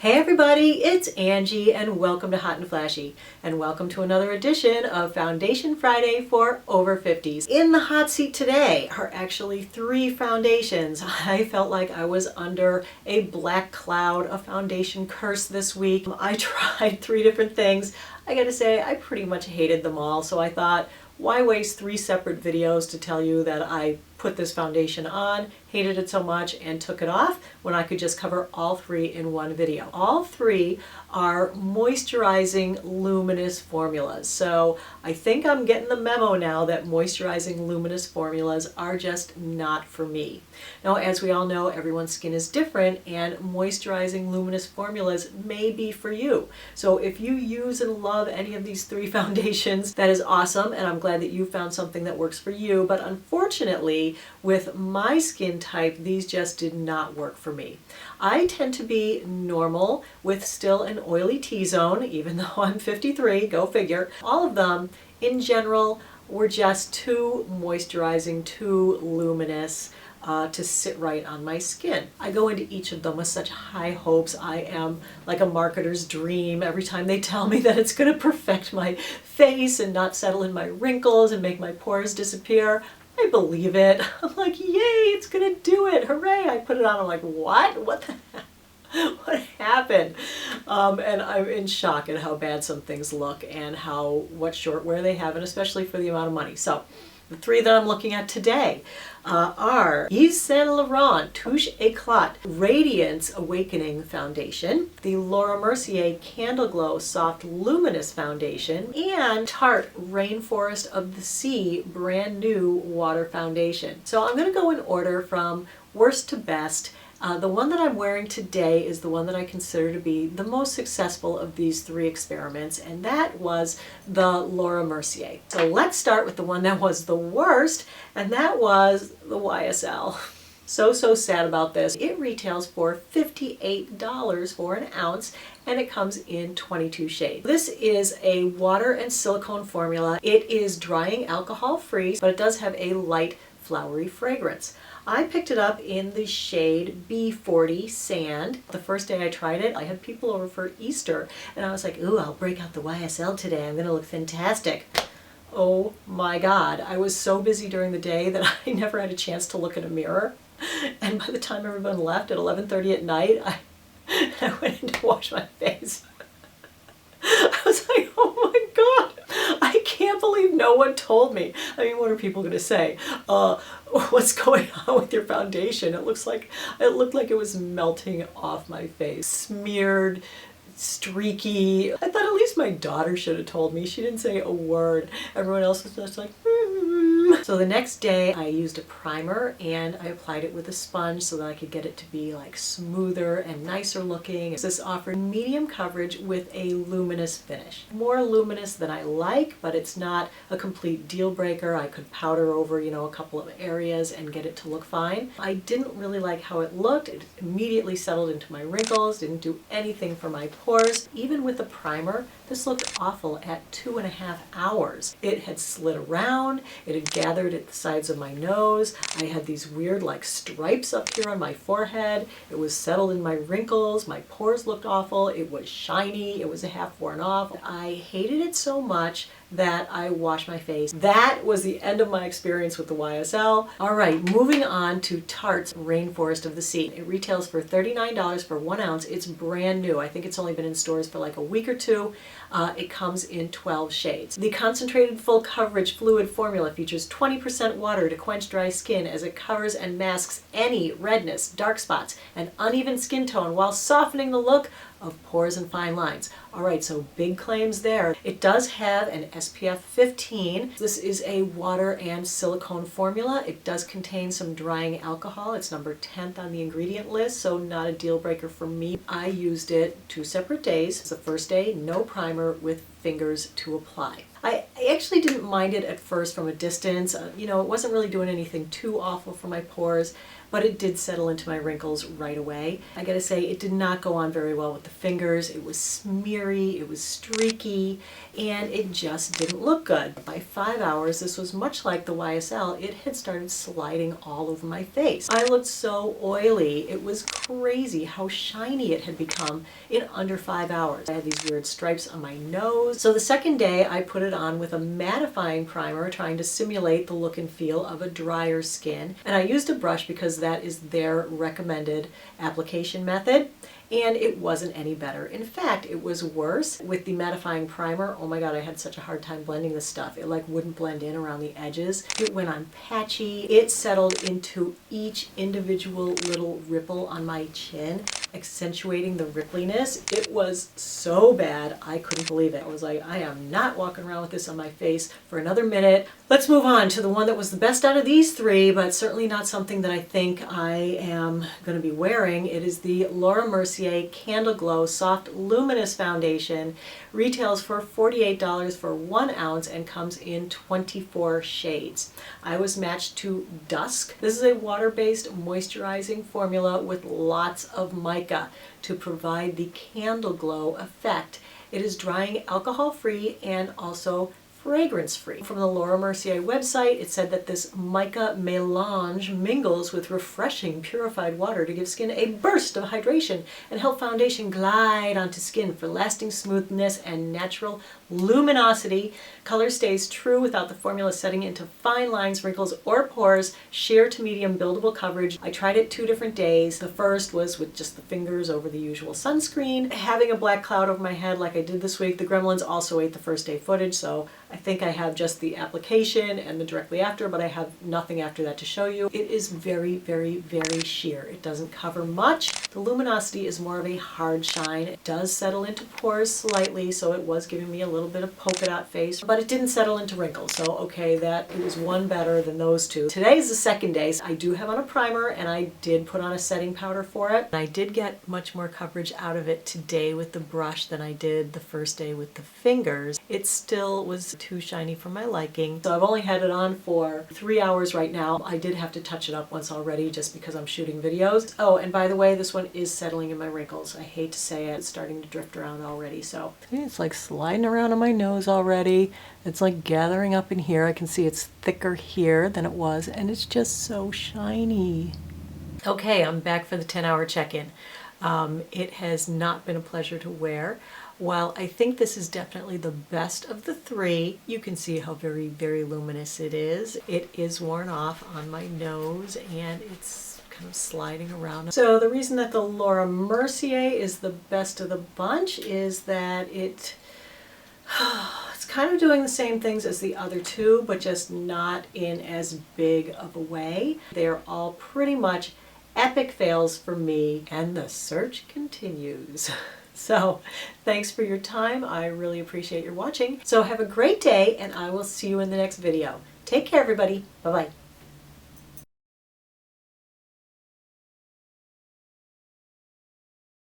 Hey everybody, it's Angie and welcome to Hot and Flashy and welcome to another edition of Foundation Friday for over 50s. In the hot seat today are actually 3 foundations. I felt like I was under a black cloud of foundation curse this week. I tried 3 different things. I gotta say I pretty much hated them all, so I thought, why waste 3 separate videos to tell you that I put this foundation on, hated it so much, and took it off when I could just cover all 3 in one video. All 3 are moisturizing luminous formulas. So I think I'm getting the memo now that moisturizing luminous formulas are just not for me. Now, as we all know, everyone's skin is different and moisturizing luminous formulas may be for you. So if you use and love any of these 3 foundations, that is awesome, and I'm glad that you found something that works for you. But unfortunately, with my skin type, these just did not work for me. I tend to be normal with still an oily T-zone, even though I'm 53, go figure. All of them, in general, were just too moisturizing, too luminous to sit right on my skin. I go into each of them with such high hopes. I am like a marketer's dream every time they tell me that it's going to perfect my face and not settle in my wrinkles and make my pores disappear. I believe it. I'm like, yay, it's gonna do it, hooray. I put it on, I'm like, what the heck? What happened? And I'm in shock at how bad some things look and what short wear they have, and especially for the amount of money. So the 3 that I'm looking at today are Yves Saint Laurent Touche Eclat Radiance Awakening Foundation, the Laura Mercier Candleglow Soft Luminous Foundation, and Tarte Rainforest of the Sea Brand New Water Foundation. So I'm going to go in order from worst to best. The one that I'm wearing today is the one that I consider to be the most successful of these 3 experiments, and that was the Laura Mercier. So let's start with the one that was the worst, and that was the YSL. So sad about this. It retails for $58 for an ounce, and it comes in 22 shades. This is a water and silicone formula. It is drying alcohol free, but it does have a light flowery fragrance. I picked it up in the shade B40 Sand. The first day I tried it, I had people over for Easter, and I was like, ooh, I'll break out the YSL today. I'm gonna look fantastic. Oh my God. I was so busy during the day that I never had a chance to look in a mirror. And by the time everyone left at 11:30 at night, I went in to wash my face. I was like, oh my God, I can't believe no one told me. I mean, what are people going to say? What's going on with your foundation? It looked like it was melting off my face. Smeared, streaky. I thought at least my daughter should have told me. She didn't say a word. Everyone else was just like, So the next day I used a primer and I applied it with a sponge so that I could get it to be like smoother and nicer looking. This offered medium coverage with a luminous finish. More luminous than I like, but it's not a complete deal breaker. I could powder over, a couple of areas and get it to look fine. I didn't really like how it looked. It immediately settled into my wrinkles, didn't do anything for my pores. Even with the primer, this looked awful at 2.5 hours. It had slid around, it had gathered at the sides of my nose, I had these weird like stripes up here on my forehead, it was settled in my wrinkles, my pores looked awful, it was shiny, it was a half worn off. I hated it so much that I washed my face. That was the end of my experience with the YSL. All right, moving on to Tarte's Rainforest of the Sea. It retails for $39 for 1 ounce. It's brand new. I think it's only been in stores for like a week or 2. It comes in 12 shades. The concentrated full coverage fluid formula features 20% water to quench dry skin as it covers and masks any redness, dark spots, and uneven skin tone while softening the look of pores and fine lines. All right, so big claims there. It does have an SPF 15. This is a water and silicone formula. It does contain some drying alcohol. It's number 10th on the ingredient list, so not a deal breaker for me. I used it 2 separate days. The first day, no primer with fingers to apply. I actually didn't mind it at first from a distance. It wasn't really doing anything too awful for my pores, but it did settle into my wrinkles right away. I gotta say, it did not go on very well with the fingers. It was smeared glittery, it was streaky, and it just didn't look good. By 5 hours, this was much like the YSL. It had started sliding all over my face. I looked so oily. It was crazy how shiny it had become in under 5 hours. I had these weird stripes on my nose. So the second day, I put it on with a mattifying primer, trying to simulate the look and feel of a drier skin. And I used a brush because that is their recommended application method. And it wasn't any better. In fact, it was worse with the mattifying primer. Oh my god, I had such a hard time blending this stuff. It like wouldn't blend in around the edges. It went on patchy. It settled into each individual little ripple on my chin, accentuating the rippliness. It was so bad, I couldn't believe it. I was like, I am not walking around with this on my face for another minute. Let's move on to the one that was the best out of these three, but certainly not something that I think I am going to be wearing. It is the Laura Mercier Candleglow Soft Luminous Foundation. Retails for $48 for 1 ounce and comes in 24 shades. I was matched to Dusk. This is a water-based moisturizing formula with lots of mica to provide the candle glow effect. It is drying, alcohol-free, and also fragrance-free. From the Laura Mercier website, it said that this mica melange mingles with refreshing purified water to give skin a burst of hydration and help foundation glide onto skin for lasting smoothness and natural luminosity. Color stays true without the formula setting into fine lines, wrinkles, or pores. Sheer to medium buildable coverage. I tried it 2 different days. The first was with just the fingers over the usual sunscreen. Having a black cloud over my head like I did this week. The gremlins also ate the first day footage, so I think I have just the application and the directly after, but I have nothing after that to show you. It is very, very, very sheer. It doesn't cover much. The luminosity is more of a hard shine. It does settle into pores slightly, so it was giving me a little bit of polka dot face, but it didn't settle into wrinkles. So okay, that it was one better than those two. Today is the second day. So I do have on a primer and I did put on a setting powder for it. I did get much more coverage out of it today with the brush than I did the first day with the fingers. It still was too shiny for my liking. So I've only had it on for 3 hours right now. I did have to touch it up once already just because I'm shooting videos. Oh, and by the way, this one is settling in my wrinkles. I hate to say it, it's starting to drift around already. So it's like sliding around on my nose already. It's like gathering up in here. I can see it's thicker here than it was, and it's just so shiny. Okay, I'm back for the 10-hour check-in. It has not been a pleasure to wear. While I think this is definitely the best of the three, you can see how very, very luminous it is. It is worn off on my nose and it's kind of sliding around. So the reason that the Laura Mercier is the best of the bunch is that it's kind of doing the same things as the other two, but just not in as big of a way. They're all pretty much epic fails for me, and the search continues. So thanks for your time. I really appreciate your watching. So have a great day, and I will see you in the next video. Take care, everybody. Bye-bye.